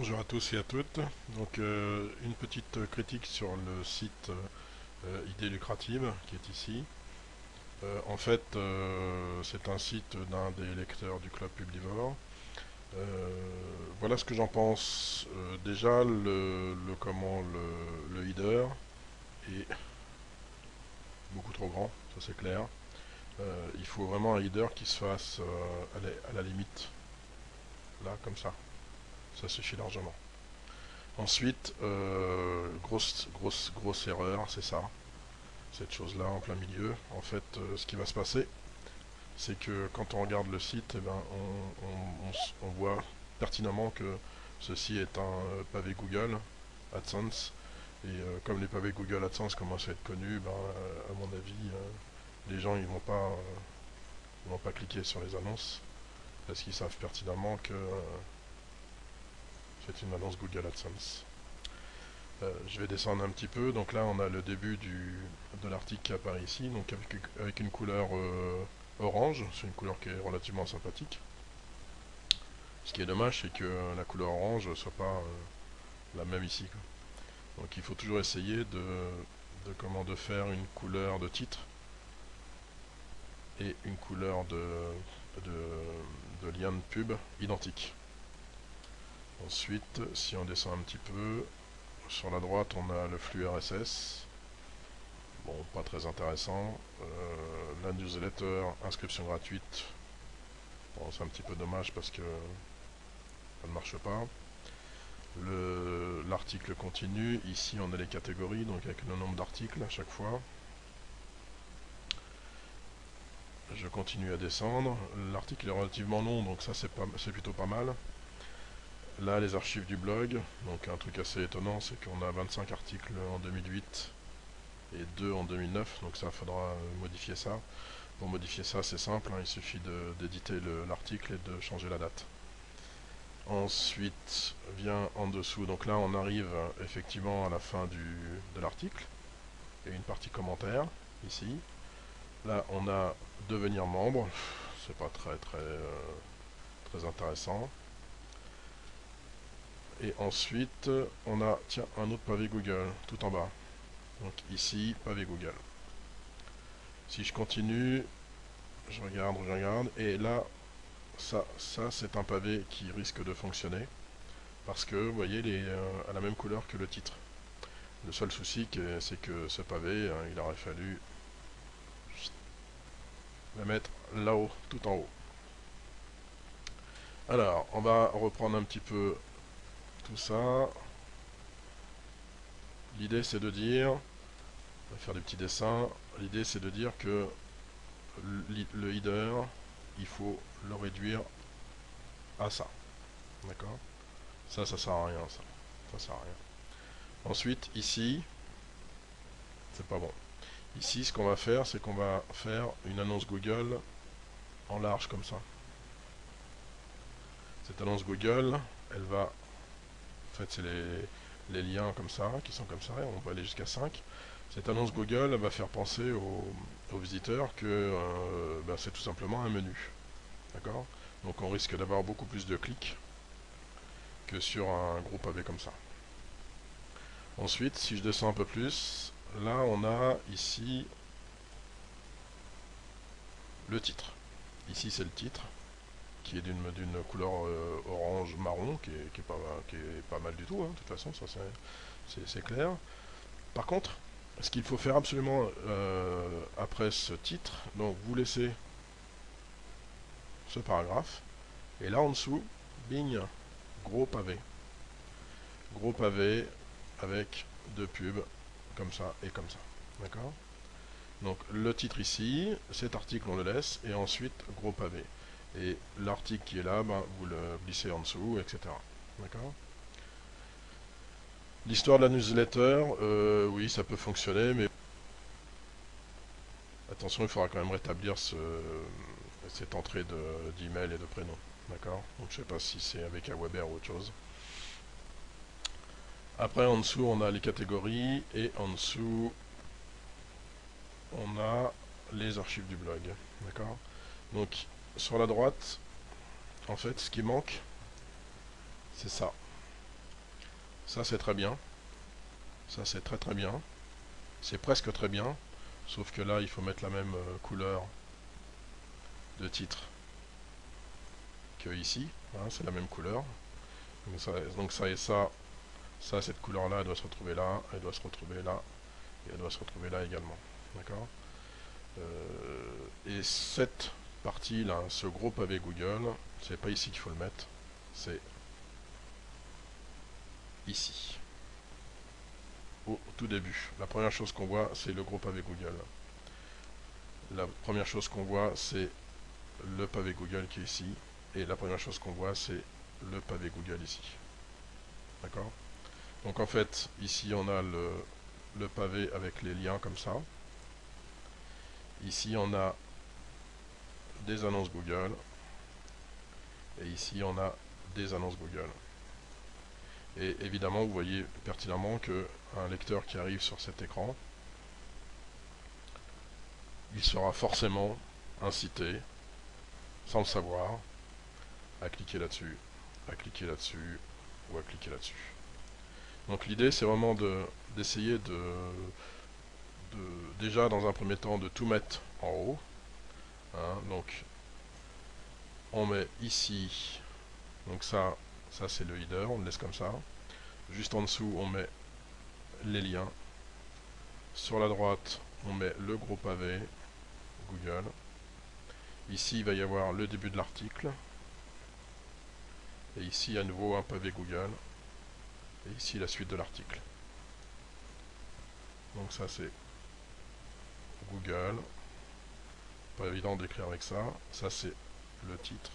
Bonjour à tous et à toutes. Donc une petite critique sur le site Idées lucratives qui est ici. En fait, c'est un site d'un des lecteurs du club Publivore. Voilà ce que j'en pense. Déjà, le header est beaucoup trop grand, ça c'est clair. Il faut vraiment un header qui se fasse à la limite, là comme ça suffit largement. Ensuite, grosse erreur, c'est ça, cette chose-là en plein milieu. En fait, ce qui va se passer, c'est que quand on regarde le site, eh ben, on voit pertinemment que ceci est un pavé Google AdSense. Et comme les pavés Google AdSense commencent à être connus, ben, à mon avis, les gens ils vont pas cliquer sur les annonces parce qu'ils savent pertinemment que c'est une annonce Google AdSense. Je vais descendre un petit peu. Donc là, on a le début de l'article qui apparaît ici, donc avec une couleur orange. C'est une couleur qui est relativement sympathique. Ce qui est dommage, c'est que la couleur orange ne soit pas la même ici, quoi. Donc il faut toujours essayer de faire une couleur de titre et une couleur de lien de pub identique. Ensuite, si on descend un petit peu, sur la droite, on a le flux RSS. Bon, pas très intéressant. La newsletter, inscription gratuite. Bon, c'est un petit peu dommage parce que ça ne marche pas. L'article continue. Ici, on a les catégories, donc avec le nombre d'articles à chaque fois. Je continue à descendre. L'article est relativement long, donc ça c'est plutôt pas mal. Là, les archives du blog. Donc un truc assez étonnant, c'est qu'on a 25 articles en 2008 et 2 en 2009, donc ça faudra modifier ça. Pour modifier ça, c'est simple, hein, il suffit d'éditer l'article et de changer la date. Ensuite vient en dessous, donc là on arrive effectivement à la fin de l'article. Il y a une partie commentaire ici. Là on a devenir membre, c'est pas très intéressant. Et ensuite on a, tiens, un autre pavé Google tout en bas. Donc ici, pavé Google. Si je continue, je regarde, et là, ça c'est un pavé qui risque de fonctionner, parce que, vous voyez, il est à la même couleur que le titre. Le seul souci, c'est que ce pavé, hein, il aurait fallu le mettre là-haut, tout en haut. Alors, on va reprendre un petit peu tout ça. L'idée, c'est de dire, on va faire des petits dessins, l'idée, c'est de dire que le header, il faut le réduire à ça. D'accord? Ça sert à rien, ça. Ça sert à rien. Ensuite, ici, c'est pas bon. Ici, ce qu'on va faire, c'est qu'on va faire une annonce Google en large comme ça. Cette annonce Google, elle va... En fait, c'est les liens comme ça, qui sont comme ça, et on peut aller jusqu'à 5. Cette annonce Google, elle va faire penser aux visiteurs que ben, c'est tout simplement un menu. D'accord? Donc on risque d'avoir beaucoup plus de clics que sur un gros pavé comme ça. Ensuite, si je descends un peu plus, là on a ici le titre. Ici c'est le titre, qui est d'une couleur orange marron, qui est pas mal du tout, hein, de toute façon, ça c'est clair. Par contre, ce qu'il faut faire absolument après ce titre, donc vous laissez ce paragraphe, et là en dessous, bing, gros pavé. Gros pavé avec deux pubs, comme ça et comme ça. D'accord? Donc le titre ici, cet article on le laisse, et ensuite gros pavé. Et l'article qui est là, ben, vous le glissez en dessous, etc. D'accord? L'histoire de la newsletter, oui, ça peut fonctionner, mais attention, il faudra quand même rétablir cette entrée d'email et de prénom. D'accord? Donc je sais pas si c'est avec Aweber ou autre chose. Après, en dessous, on a les catégories, et en dessous, on a les archives du blog. D'accord? Donc, sur la droite, en fait, ce qui manque, c'est ça. Ça c'est très bien. Ça c'est très très bien. C'est presque très bien. Sauf que là il faut mettre la même couleur de titre que ici. Hein, c'est la même couleur. Donc ça et ça, cette couleur là elle doit se retrouver là, elle doit se retrouver là, et elle doit se retrouver là également. D'accord. Et cette partie là, ce gros pavé Google, c'est pas ici qu'il faut le mettre, c'est ici, au tout début. La première chose qu'on voit, c'est le gros pavé Google. La première chose qu'on voit, c'est le pavé Google qui est ici, et la première chose qu'on voit, c'est le pavé Google ici. D'accord. Donc en fait, ici on a le pavé avec les liens comme ça. Ici on a des annonces Google, et ici on a des annonces Google. Et évidemment, vous voyez pertinemment qu'un lecteur qui arrive sur cet écran, il sera forcément incité, sans le savoir, à cliquer là-dessus, à cliquer là-dessus, ou à cliquer là-dessus. Donc l'idée, c'est vraiment d'essayer déjà dans un premier temps, de tout mettre en haut. Hein, donc on met ici, donc ça c'est le header, on le laisse comme ça. Juste en dessous, on met les liens. Sur la droite, on met le gros pavé Google. Ici, il va y avoir le début de l'article. Et ici, à nouveau, un pavé Google. Et ici, la suite de l'article. Donc ça, c'est Google. Pas évident d'écrire avec ça. Ça, c'est le titre.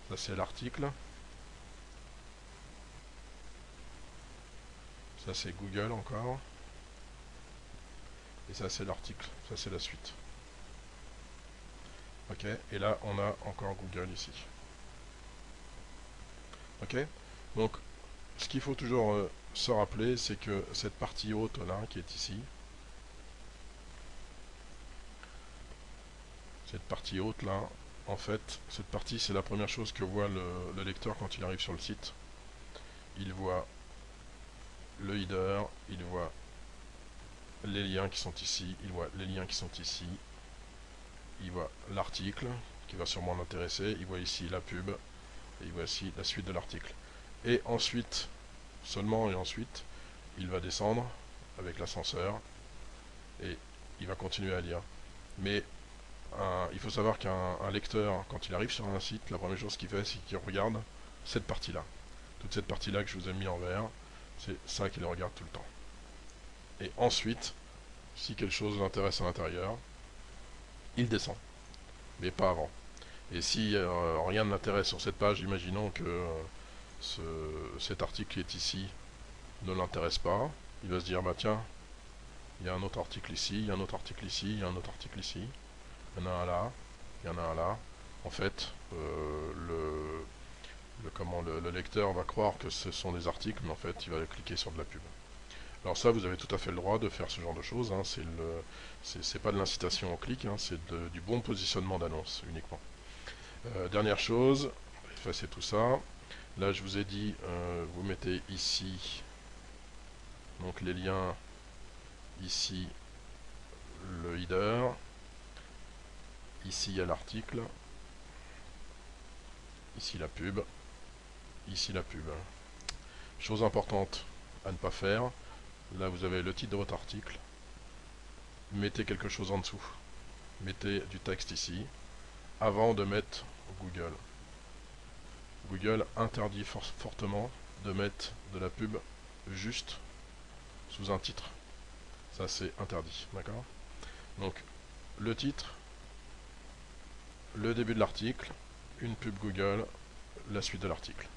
Ça, c'est l'article. Ça, c'est Google encore. Et ça, c'est l'article. Ça, c'est la suite. Ok. Et là, on a encore Google ici. Ok. Donc, ce qu'il faut toujours se rappeler, c'est que cette partie haute là, qui est ici, cette partie haute là, en fait, cette partie, c'est la première chose que voit le lecteur quand il arrive sur le site. Il voit le header, il voit les liens qui sont ici, il voit les liens qui sont ici, il voit l'article qui va sûrement l'intéresser, il voit ici la pub, et il voit ici la suite de l'article. Et ensuite, seulement et ensuite, il va descendre avec l'ascenseur et il va continuer à lire. Mais il faut savoir qu'un lecteur, quand il arrive sur un site, la première chose qu'il fait, c'est qu'il regarde cette partie-là. Toute cette partie-là que je vous ai mis en vert, c'est ça qu'il regarde tout le temps. Et ensuite, si quelque chose l'intéresse à l'intérieur, il descend, mais pas avant. Et si rien ne l'intéresse sur cette page, imaginons que cet article qui est ici ne l'intéresse pas, il va se dire, bah tiens, il y a un autre article ici, il y a un autre article ici, il y a un autre article ici, il y en a un là, il y en a un là. En fait, le lecteur va croire que ce sont des articles, mais en fait, il va cliquer sur de la pub. Alors ça, vous avez tout à fait le droit de faire ce genre de choses. Hein. C'est pas de l'incitation au clic, hein, c'est du bon positionnement d'annonce uniquement. Dernière chose, effacer tout ça. Là, je vous ai dit, vous mettez ici donc les liens, ici le header, ici il y a l'article, ici la pub, ici la pub. Chose importante à ne pas faire, là vous avez le titre de votre article, mettez quelque chose en dessous, mettez du texte ici, avant de mettre Google. Google interdit fortement de mettre de la pub juste sous un titre. Ça c'est interdit, d'accord? Donc le titre, le début de l'article, une pub Google, la suite de l'article.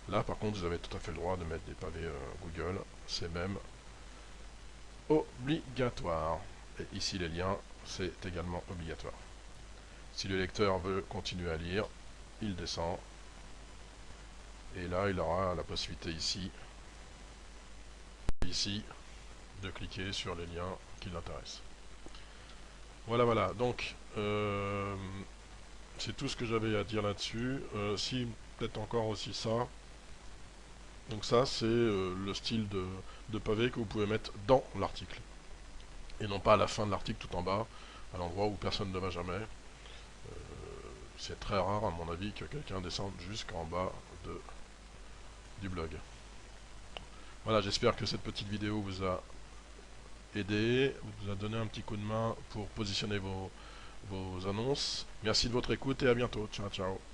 Là par contre vous avez tout à fait le droit de mettre des pavés Google, c'est même obligatoire. Et ici les liens, c'est également obligatoire. Si le lecteur veut continuer à lire, il descend. Et là, il aura la possibilité ici, de cliquer sur les liens qui l'intéressent. Voilà, voilà. Donc, c'est tout ce que j'avais à dire là-dessus. Si, peut-être encore aussi ça. Donc ça, c'est le style de pavé que vous pouvez mettre dans l'article. Et non pas à la fin de l'article tout en bas, à l'endroit où personne ne va jamais. C'est très rare, à mon avis, que quelqu'un descende jusqu'en bas du blog. Voilà, j'espère que cette petite vidéo vous a aidé, vous a donné un petit coup de main pour positionner vos annonces. Merci de votre écoute et à bientôt. Ciao, ciao.